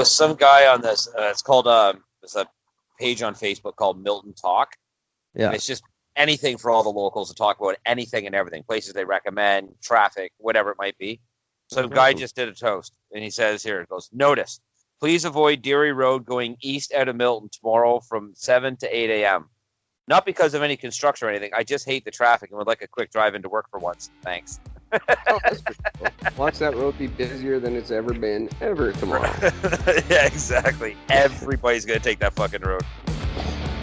some guy on this. It's called it's a page on Facebook called Milton Talk. Yeah. And it's just anything for all the locals to talk about anything and everything, places they recommend, traffic, whatever it might be. Some guy just did a toast, and he says here, it goes, notice, please avoid Deary Road going east out of Milton tomorrow from 7 to 8 a.m. Not because of any construction or anything. I just hate the traffic and would like a quick drive into work for once. Thanks. Watch that road be busier than it's ever been tomorrow. Yeah, exactly. Everybody's going to take that fucking road.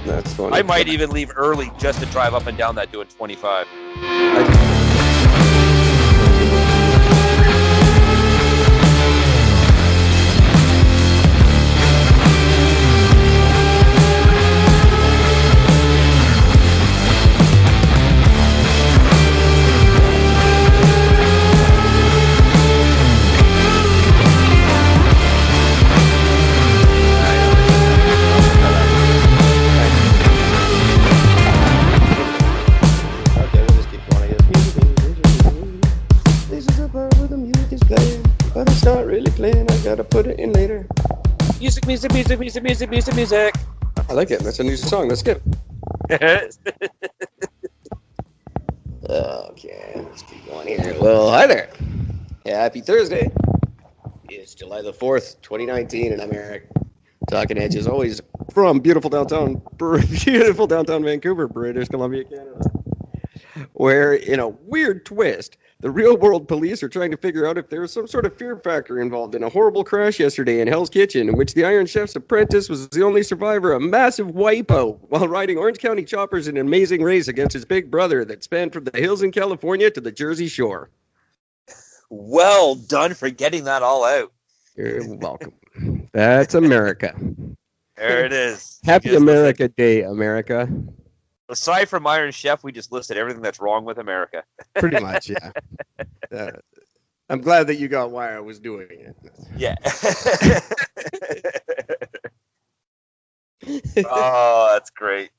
That's funny. I might even leave early just to drive up and down that doing 25. Gotta put it in later. Music. I like it. That's a new song. Let's skip. Okay, let's keep going here. Well, hi there. Happy Thursday. It's July the 4th, 2019, and I'm Eric. Talking Edge as always from beautiful downtown Vancouver, British Columbia, Canada. Where, in a weird twist, the real-world police are trying to figure out if there was some sort of fear factor involved in a horrible crash yesterday in Hell's Kitchen, in which the Iron Chef's apprentice was the only survivor, a massive wipeout, while riding Orange County choppers in an amazing race against his big brother that spanned from the hills in California to the Jersey Shore. Well done for getting that all out. You're welcome. That's America. There it is. Happy America Day, America. Aside from Iron Chef, we just listed everything that's wrong with America. Pretty much, yeah. I'm glad that you got why I was doing it. Yeah. Oh, that's great.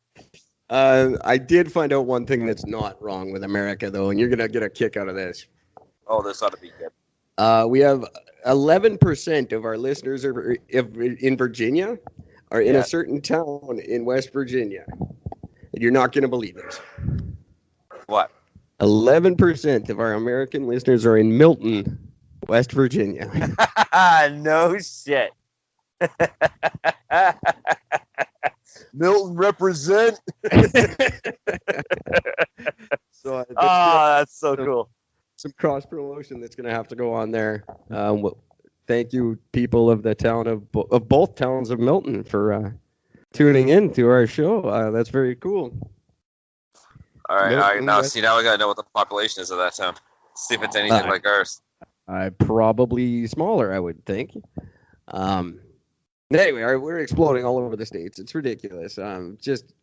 I did find out one thing that's not wrong with America, though, and you're going to get a kick out of this. Oh, this ought to be good. We have 11% of our listeners in Virginia are in a certain town in West Virginia. You're not going to believe this. What? 11% of our American listeners are in Milton, West Virginia. No shit. Milton represent. That's so cool. Some cross promotion that's going to have to go on there. Thank you, people of the town of both towns of Milton, for tuning in to our show. That's very cool. All right, now we gotta know what the population is of that town. See if it's anything like ours. Probably smaller, I would think. Anyway, we're exploding all over the states. It's ridiculous. Just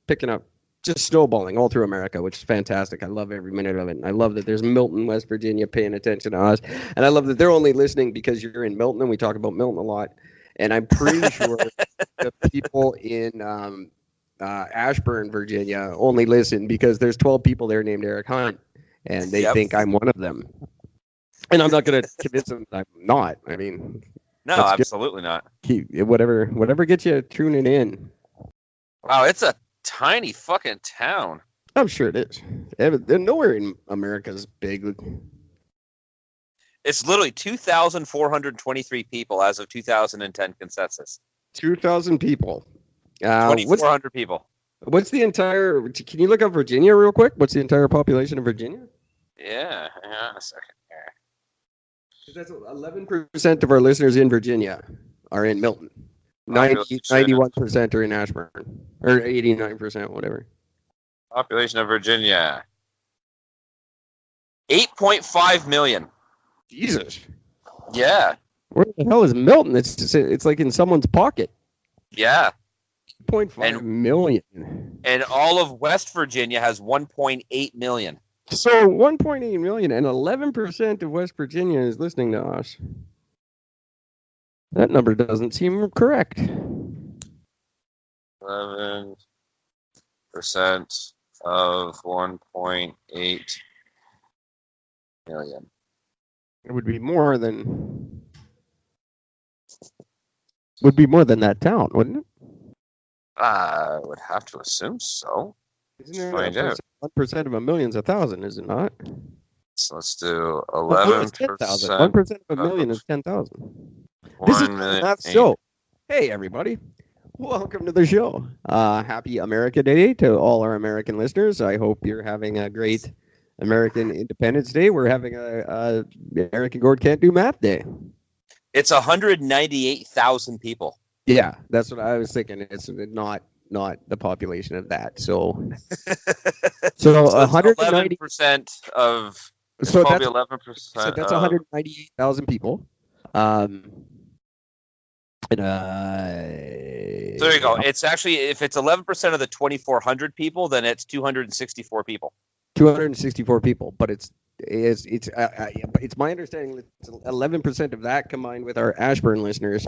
snowballing all through America, which is fantastic. I love every minute of it. I love that there's Milton, West Virginia, paying attention to us, and I love that they're only listening because you're in Milton, and we talk about Milton a lot. And I'm pretty sure the people in Ashburn, Virginia, only listen because there's 12 people there named Eric Hunt, and they think I'm one of them. And I'm not going to convince them I'm not. I mean, no, absolutely not. Whatever gets you tuning in. Wow, it's a tiny fucking town. I'm sure it is. Nowhere in America is big. It's literally 2,423 people as of 2010 consensus. 2,000 people. 2,400 people. What's the entire... Can you look up Virginia real quick? What's the entire population of Virginia? Yeah, hang on a second here. That's 11% of our listeners in Virginia are in Milton. 91% are in Ashburn. Or 89%, whatever. Population of Virginia. 8.5 million. Jesus. Yeah. Where the hell is Milton? It's like in someone's pocket. Yeah. 2.5 million. And all of West Virginia has 1.8 million. So 1.8 million and 11% of West Virginia is listening to us. That number doesn't seem correct. 11% of 1.8 million. It would be more than... would be more than that town, wouldn't it? I would have to assume so. Isn't there Find out. 1% of a million's 1,000, is it not? So let's do Oh, 11%. 1% of a million is 10,000. This is the Math Show. Hey, everybody. Welcome to the show. Happy America Day to all our American listeners. I hope you're having a great American Independence Day. We're having a American Gord Can't Do Math Day. It's 198,000 people. Yeah, that's what I was thinking. It's not the population of that. So 11% of. So probably that's 11%. So that's 198,000 people. So there you go. It's actually, if it's 11% of the 2,400 people, then it's 264 people. 264 people, but it's my understanding that 11% of that combined with our Ashburn listeners.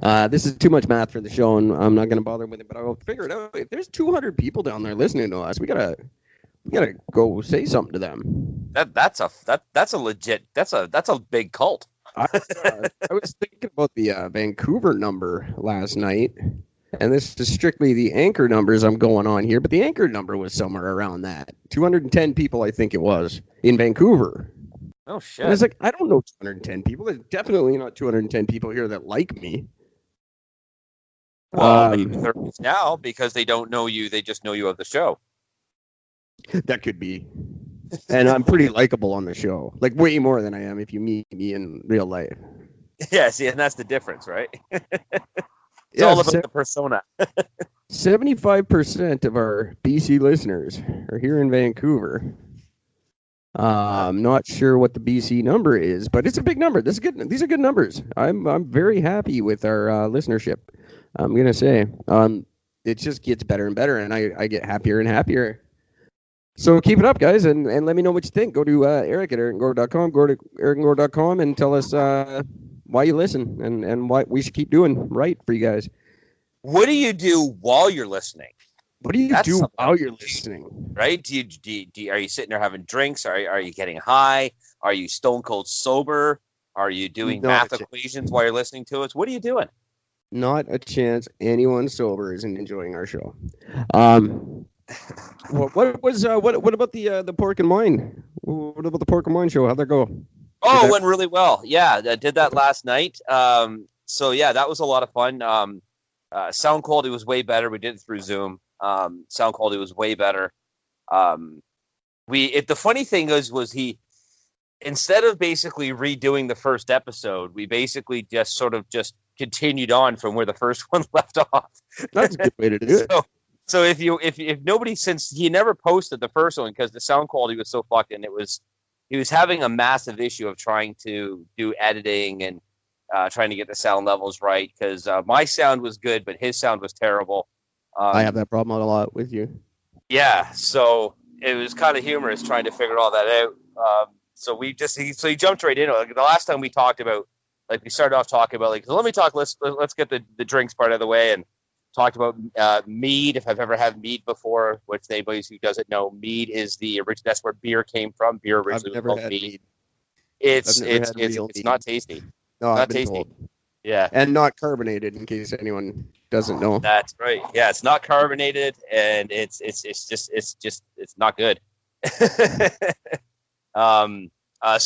This is too much math for the show, and I'm not going to bother with it. But I'll figure it out. If there's 200 people down there listening to us, we gotta go say something to them. That's a big cult. I was thinking about the Vancouver number last night, and this is strictly the Anchor numbers I'm going on here, but the Anchor number was somewhere around that. 210 people, I think it was, in Vancouver. Oh, shit. And I was like, I don't know 210 people. There's definitely not 210 people here that like me. Well, maybe there is now because they don't know you. They just know you of the show. That could be. And I'm pretty likable on the show. Like, way more than I am if you meet me in real life. Yeah, see, and that's the difference, right? It's all about the persona. 75% of our BC listeners are here in Vancouver. I'm not sure what the BC number is, but it's a big number. These are good numbers. I'm very happy with our listenership. I'm going to say it just gets better and better, and I get happier and happier. So keep it up, guys, and let me know what you think. Go to Eric at ericandgord.com, Gord at ericandgord.com, and tell us why you listen and what we should keep doing right for you guys. What do you do while you're listening? What do you do while you're listening? Right? Do you are you sitting there having drinks? Are you getting high? Are you stone cold sober? Are you doing math equations while you're listening to us? What are you doing? Not a chance anyone sober isn't enjoying our show. What about the pork and wine? What about the pork and wine show? How'd that go? Oh, it went really well. Yeah, I did that last night. So yeah, that was a lot of fun. Sound quality was way better. We did it through Zoom. Sound quality was way better. The funny thing was he, instead of basically redoing the first episode, we basically just continued on from where the first one left off. That's a good way to do it. So if nobody, since he never posted the first one because the sound quality was so fucked, and he was having a massive issue of trying to do editing and trying to get the sound levels right, because my sound was good, but his sound was terrible. I have that problem a lot with you. Yeah, so it was kind of humorous trying to figure all that out. So he jumped right in. Like, the last time we talked about, like, we started off talking about, like, so let's get the drinks part of the way, and talked about mead, if I've ever had mead before, which anybody who doesn't know, mead is the original. That's where beer came from. Beer originally was called mead. It's not tasty. No, I've been told. Yeah, and not carbonated, in case anyone doesn't know. That's right. Yeah, it's not carbonated, and it's not good. So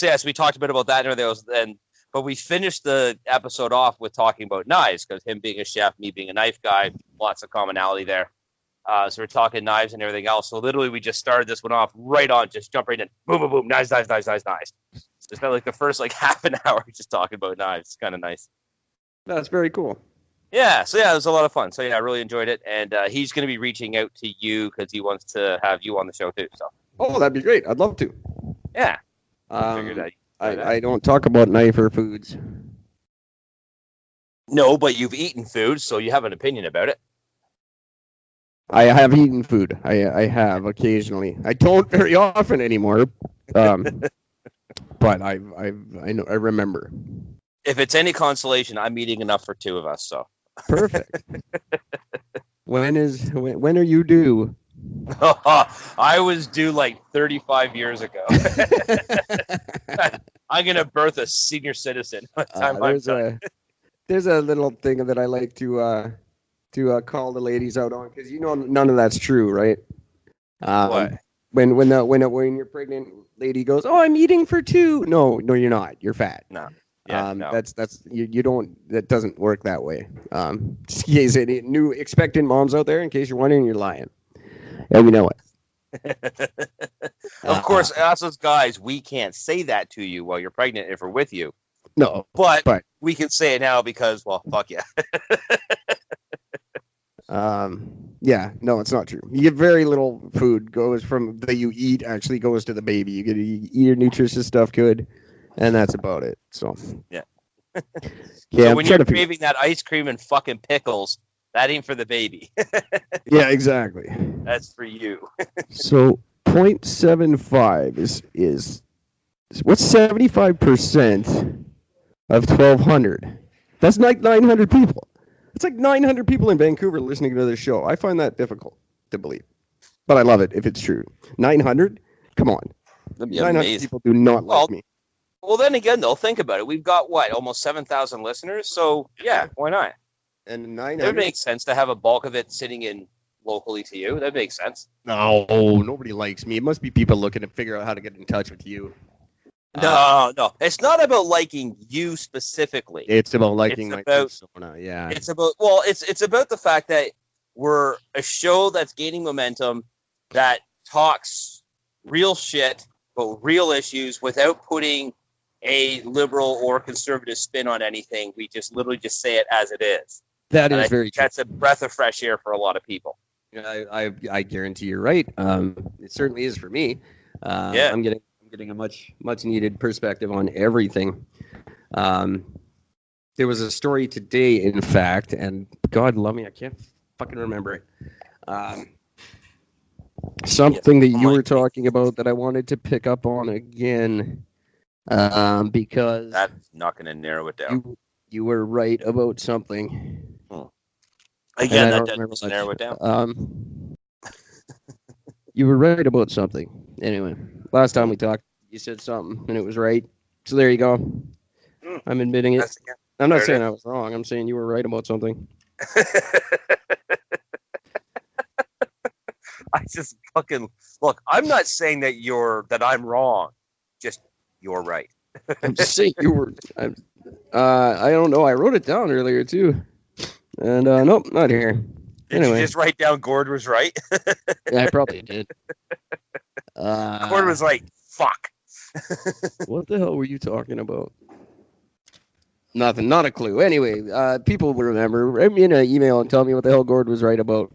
yes, we talked a bit about that, but we finished the episode off with talking about knives, because him being a chef, me being a knife guy, lots of commonality there. So we're talking knives and everything else. So literally, we just started this one off right on, just jump right in, boom, boom, boom, knives. So it's been like the first half an hour just talking about knives. It's kind of nice. That's very cool. Yeah. So yeah, it was a lot of fun. So yeah, I really enjoyed it, and he's going to be reaching out to you because he wants to have you on the show too. So. Oh, that'd be great. I'd love to. Yeah. I don't talk about knifer foods. No, but you've eaten food, so you have an opinion about it. I have eaten food. I have occasionally. I don't very often anymore. But I remember. If it's any consolation, I'm eating enough for two of us. So perfect. When are you due? I was due like 35 years ago. I'm gonna birth a senior citizen. there's a little thing that I like to call the ladies out on, because none of that's true, right? What? When your pregnant lady goes, "Oh, I'm eating for two." No, you're not. You're fat. No. Yeah, no. That's you don't. That doesn't work that way. Just in case any new expectant moms out there, in case you're wondering, you're lying. And we know it. Of course, us as guys, we can't say that to you while you're pregnant if we're with you. No, but we can say it now because, well, fuck yeah. Yeah, no, it's not true. You get very little food that you eat actually goes to the baby. You eat your nutritious stuff good, and that's about it. So yeah. Yeah. So when you're craving that ice cream and fucking pickles, that ain't for the baby. Yeah, exactly. That's for you. So 0.75 is what's 75% of 1,200? That's like 900 people. It's like 900 people in Vancouver listening to this show. I find that difficult to believe, but I love it if it's true. 900? Come on. 900 people do not like me. Well, then again, though, think about it. We've got, almost 7,000 listeners? So, yeah, why not? And 900? It would make sense to have a bulk of it sitting in locally to you. That makes sense. No, nobody likes me. It must be people looking to figure out how to get in touch with you. No. It's not about liking you specifically. It's about liking my persona, yeah. It's about the fact that we're a show that's gaining momentum, that talks real shit about real issues without putting a liberal or conservative spin on anything. We just literally just say it as it is. That is very true. That's a breath of fresh air for a lot of people. I guarantee you're right. It certainly is for me. Yeah. I'm getting a much needed perspective on everything. There was a story today, in fact, and God love me, I can't fucking remember it. Something that you were talking about that I wanted to pick up on again, because that's not going to narrow it down. You were right about something. Again, that doesn't narrow it down. You were right about something. Anyway, last time we talked, you said something, and it was right. So there you go. I'm admitting it. I'm not saying I was wrong. I'm saying you were right about something. I just fucking look. I'm not saying that I'm wrong. Just you're right. I'm just saying you were. I don't know. I wrote it down earlier too, and nope, not here. Anyway, did you just write down Gord was right? Yeah, I probably did. Gord was like, "Fuck." What the hell were you talking about? Nothing. Not a clue. Anyway, people will remember. Write me an email and tell me what the hell Gord was right about.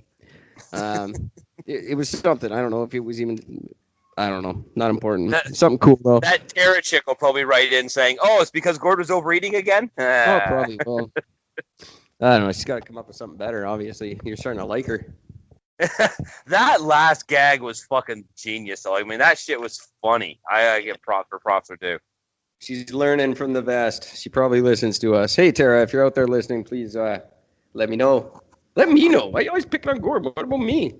It was something. I don't know if it was even. I don't know. Not important. Something cool though. That Tara chick will probably write in saying, "Oh, it's because Gord was overeating again." Oh, probably. Well, I don't know. She's got to come up with something better. Obviously, you're starting to like her. That last gag was fucking genius, though. I mean, that shit was funny. I get props are due. She's learning from the best. She probably listens to us. Hey, Tara, if you're out there listening, please let me know. Let me know. Why are you always picking on Gord? What about me?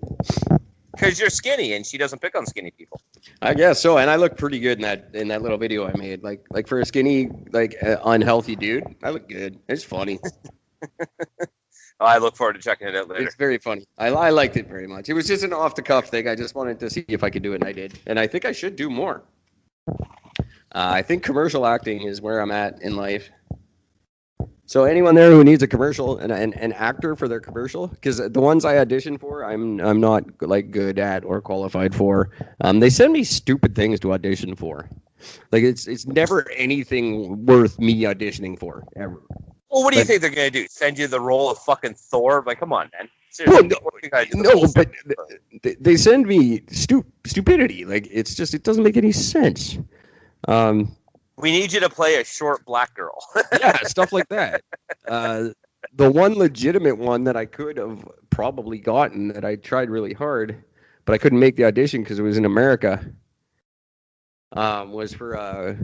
Because you're skinny, and she doesn't pick on skinny people. I guess so, and I look pretty good in that little video I made. Like for a skinny, unhealthy dude, I look good. It's funny. I look forward to checking it out later. It's very funny. I liked it very much. It was just an off-the-cuff thing. I just wanted to see if I could do it, and I did. And I think I should do more. I think commercial acting is where I'm at in life. So anyone there who needs a commercial, an actor for their commercial, because the ones I audition for, I'm not good at or qualified for. They send me stupid things to audition for. It's never anything worth me auditioning for ever. Well, what do you think they're gonna do? Send you the role of fucking Thor? Like, come on, man. Seriously, but they send me stupidity. It doesn't make any sense. We need you to play a short black girl. Yeah, stuff like that. The one legitimate one that I could have probably gotten that I tried really hard, but I couldn't make the audition because it was in America, was for a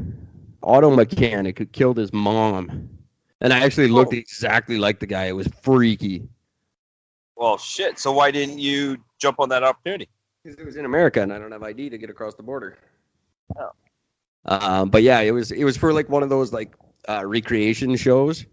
auto mechanic who killed his mom. And I actually looked exactly like the guy. It was freaky. Well, shit. So why didn't you jump on that opportunity? Because it was in America, and I don't have ID to get across the border. Oh. But yeah, it was for one of those recreation shows.